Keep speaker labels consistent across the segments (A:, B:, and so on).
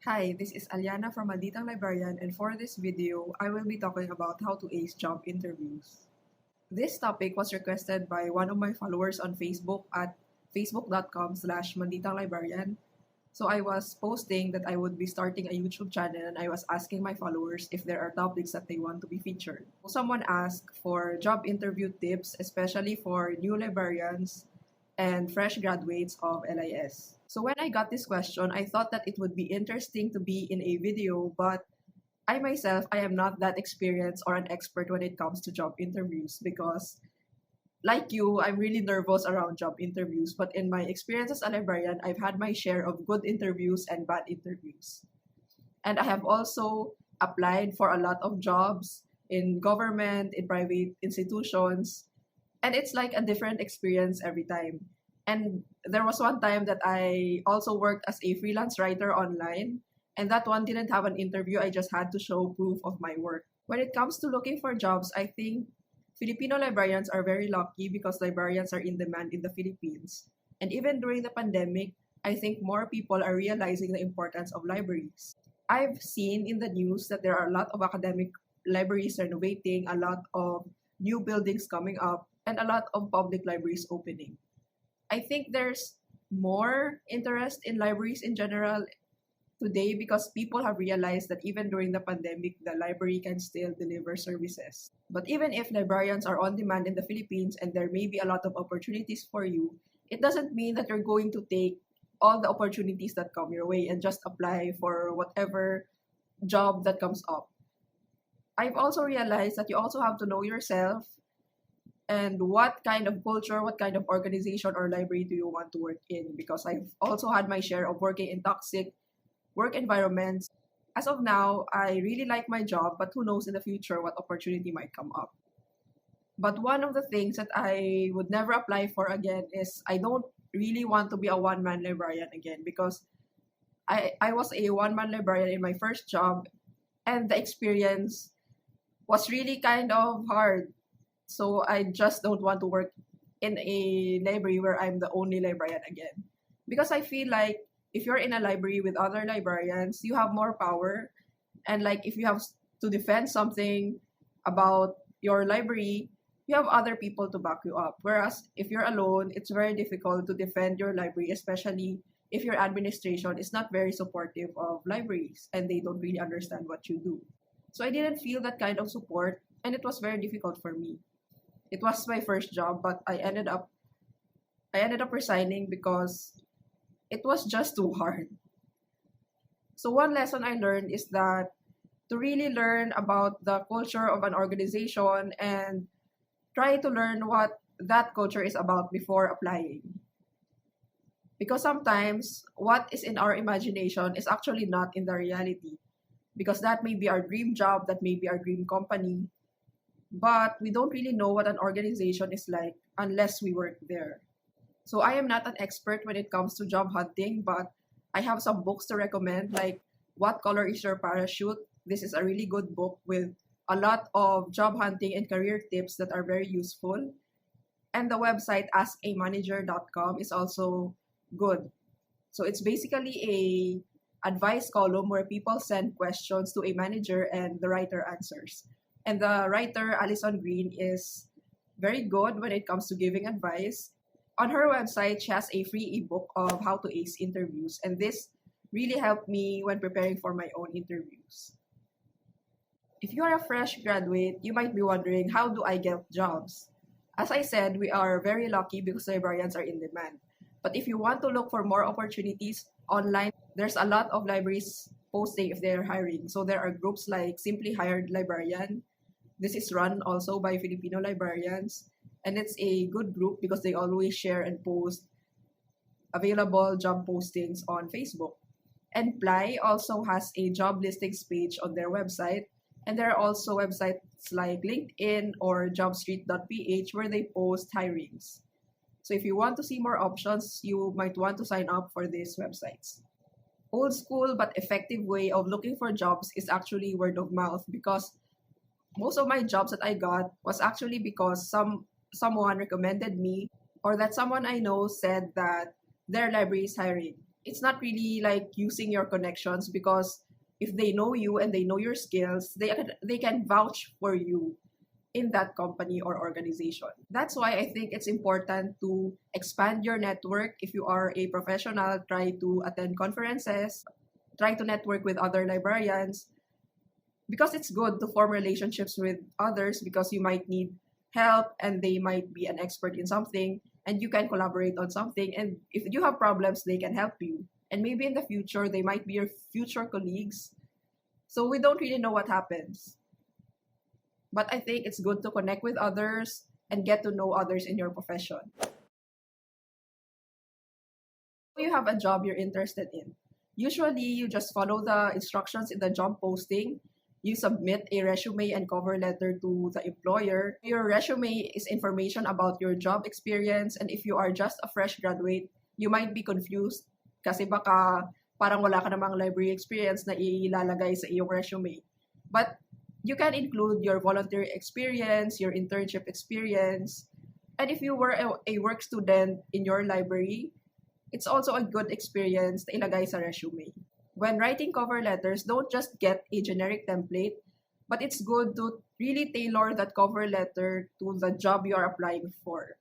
A: Hi, this is Aliana from Malditang Librarian, and for this video, I will be talking about how to ace job interviews. This topic was requested by one of my followers on Facebook at facebook.com/Malditang Librarian. So I was posting that I would be starting a YouTube channel and I was asking my followers if there are topics that they want to be featured. Someone asked for job interview tips, especially for new librarians and fresh graduates of LIS. So when I got this question, I thought that it would be interesting to be in a video, but I am not that experienced or an expert when it comes to job interviews because like you, I'm really nervous around job interviews, but in my experience as a librarian, I've had my share of good interviews and bad interviews. And I have also applied for a lot of jobs in government, in private institutions, and it's like a different experience every time. And there was one time that I also worked as a freelance writer online, and that one didn't have an interview. I just had to show proof of my work. When it comes to looking for jobs, I think Filipino librarians are very lucky because librarians are in demand in the Philippines. And even during the pandemic, I think more people are realizing the importance of libraries. I've seen in the news that there are a lot of academic libraries renovating, a lot of new buildings coming up, and a lot of public libraries opening. I think there's more interest in libraries in general today because people have realized that even during the pandemic, the library can still deliver services. But even if librarians are on demand in the Philippines and there may be a lot of opportunities for you, it doesn't mean that you're going to take all the opportunities that come your way and just apply for whatever job that comes up. I've also realized that you also have to know yourself and what kind of culture, what kind of organization or library do you want to work in? Because I've also had my share of working in toxic work environments. As of now, I really like my job, but who knows in the future what opportunity might come up. But one of the things that I would never apply for again is I don't really want to be a one-man librarian again because I was a one-man librarian in my first job and the experience was really kind of hard. So I just don't want to work in a library where I'm the only librarian again. Because I feel like if you're in a library with other librarians, you have more power. And like if you have to defend something about your library, you have other people to back you up. Whereas if you're alone, it's very difficult to defend your library, especially if your administration is not very supportive of libraries and they don't really understand what you do. So I didn't feel that kind of support and it was very difficult for me. It was my first job, but I ended up resigning because it was just too hard. So one lesson I learned is that to really learn about the culture of an organization and try to learn what that culture is about before applying. Because sometimes what is in our imagination is actually not in the reality. Because that may be our dream job, that may be our dream company, but we don't really know what an organization is like unless we work there. So I am not an expert when it comes to job hunting, but I have some books to recommend, like What Color is Your Parachute? This is a really good book with a lot of job hunting and career tips that are very useful. And the website askamanager.com is also good. So it's basically a advice column where people send questions to a manager and the writer answers. And the writer, Alison Green, is very good when it comes to giving advice. On her website, she has a free ebook of how to ace interviews, and this really helped me when preparing for my own interviews. If you are a fresh graduate, you might be wondering, how do I get jobs? As I said, we are very lucky because librarians are in demand. But if you want to look for more opportunities online, there's a lot of libraries posting if they're hiring. So there are groups like Simply Hired Librarian. This is run also by Filipino librarians. And it's a good group because they always share and post available job postings on Facebook. And Ply also has a job listings page on their website. And there are also websites like LinkedIn or jobstreet.ph where they post hirings. So if you want to see more options, you might want to sign up for these websites. Old school but effective way of looking for jobs is actually word of mouth because most of my jobs that I got was actually because someone recommended me or that someone I know said that their library is hiring. it's not really like using your connections, because if they know you and they know your skills, they can vouch for you in that company or organization. That's why I think it's important to expand your network. If you are a professional, try to attend conferences, try to network with other librarians, because it's good to form relationships with others, because you might need help and they might be an expert in something and you can collaborate on something, and if you have problems they can help you, and maybe in the future they might be your future colleagues. So we don't really know what happens, but I think it's good to connect with others and get to know others in your profession. You have a job you're interested in. Usually, you just follow the instructions in the job posting. You submit a resume and cover letter to the employer. Your resume is information about your job experience, and if you are just a fresh graduate, you might be confused kasi baka parang wala ka namang library experience na ilalagay sa iyong resume. But you can include your volunteer experience, your internship experience, and if you were a work student in your library, it's also a good experience na ilagay sa resume. When writing cover letters, don't just get a generic template, but it's good to really tailor that cover letter to the job you are applying for.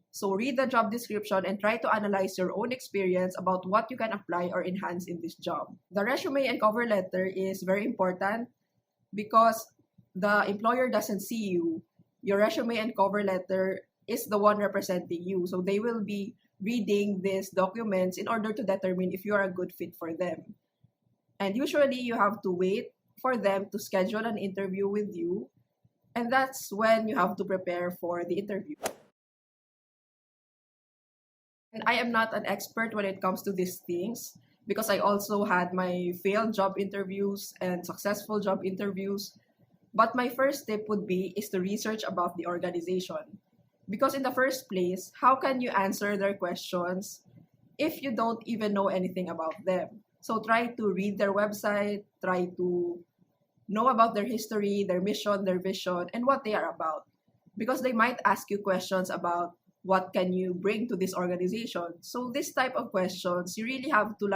A: So read the job description and try to analyze your own experience about what you can apply or enhance in this job. The resume and cover letter is very important because the employer doesn't see you. Your resume and cover letter is the one representing you. So they will be reading these documents in order to determine if you are a good fit for them. And usually you have to wait for them to schedule an interview with you. And that's when you have to prepare for the interview. And I am not an expert when it comes to these things, because I also had my failed job interviews and successful job interviews. But my first tip would be is to research about the organization. Because in the first place, how can you answer their questions if you don't even know anything about them? So try to read their website, try to know about their history, their mission, their vision, and what they are about. Because they might ask you questions about what can you bring to this organization. So this type of questions, you really have to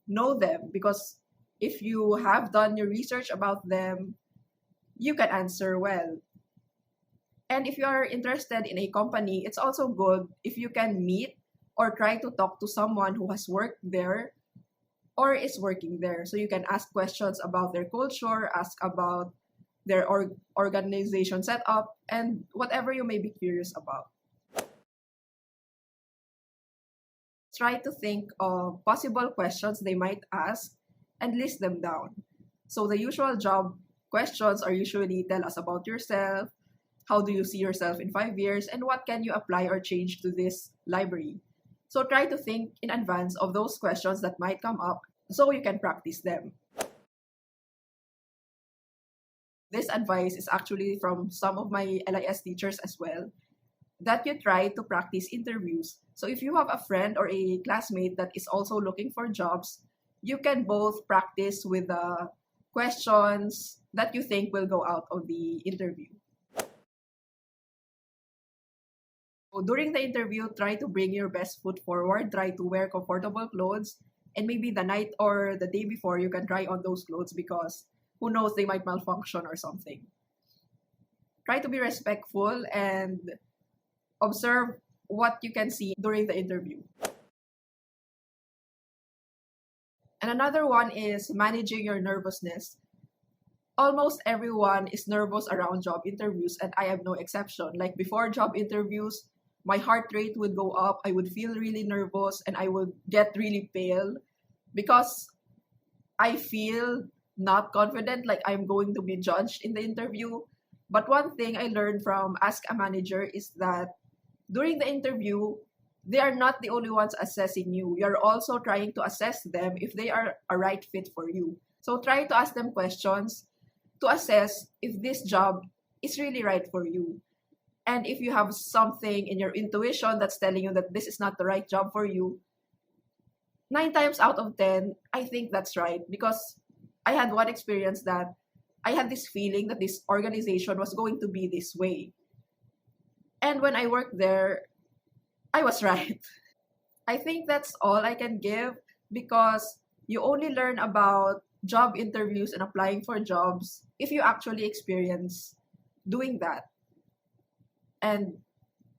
A: know them, because if you have done your research about them, you can answer well. And if you are interested in a company, it's also good if you can meet or try to talk to someone who has worked there or is working there. So you can ask questions about their culture, ask about their organization setup, and whatever you may be curious about. Try to think of possible questions they might ask and list them down. So the usual job questions are usually tell us about yourself, how do you see yourself in 5 years, and what can you apply or change to this library. So try to think in advance of those questions that might come up so you can practice them. This advice is actually from some of my LIS teachers as well, that you try to practice interviews. So if you have a friend or a classmate that is also looking for jobs, you can both practice with the questions that you think will go out of the interview. So during the interview, try to bring your best foot forward, try to wear comfortable clothes, and maybe the night or the day before you can try on those clothes, because who knows, they might malfunction or something. Try to be respectful and observe what you can see during the interview. And another one is managing your nervousness. Almost everyone is nervous around job interviews, and I have no exception. Like before job interviews, my heart rate would go up, I would feel really nervous, and I would get really pale because I feel not confident, like I'm going to be judged in the interview. But one thing I learned from Ask a Manager is that during the interview, they are not the only ones assessing you. You're also trying to assess them if they are a right fit for you. So try to ask them questions to assess if this job is really right for you. And if you have something in your intuition that's telling you that this is not the right job for you, 9 times out of 10, I think that's right. Because I had one experience that I had this feeling that this organization was going to be this way. And when I worked there, I was right. I think that's all I can give because you only learn about job interviews and applying for jobs if you actually experience doing that. And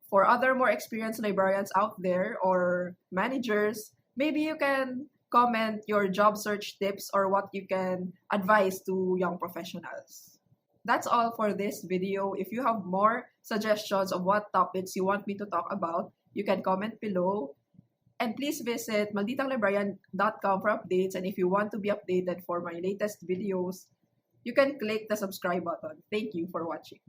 A: for other more experienced librarians out there or managers, maybe you can comment your job search tips or what you can advise to young professionals. That's all for this video. If you have more suggestions of what topics you want me to talk about, you can comment below. And please visit malditalibrarian.com for updates. And if you want to be updated for my latest videos, you can click the subscribe button. Thank you for watching.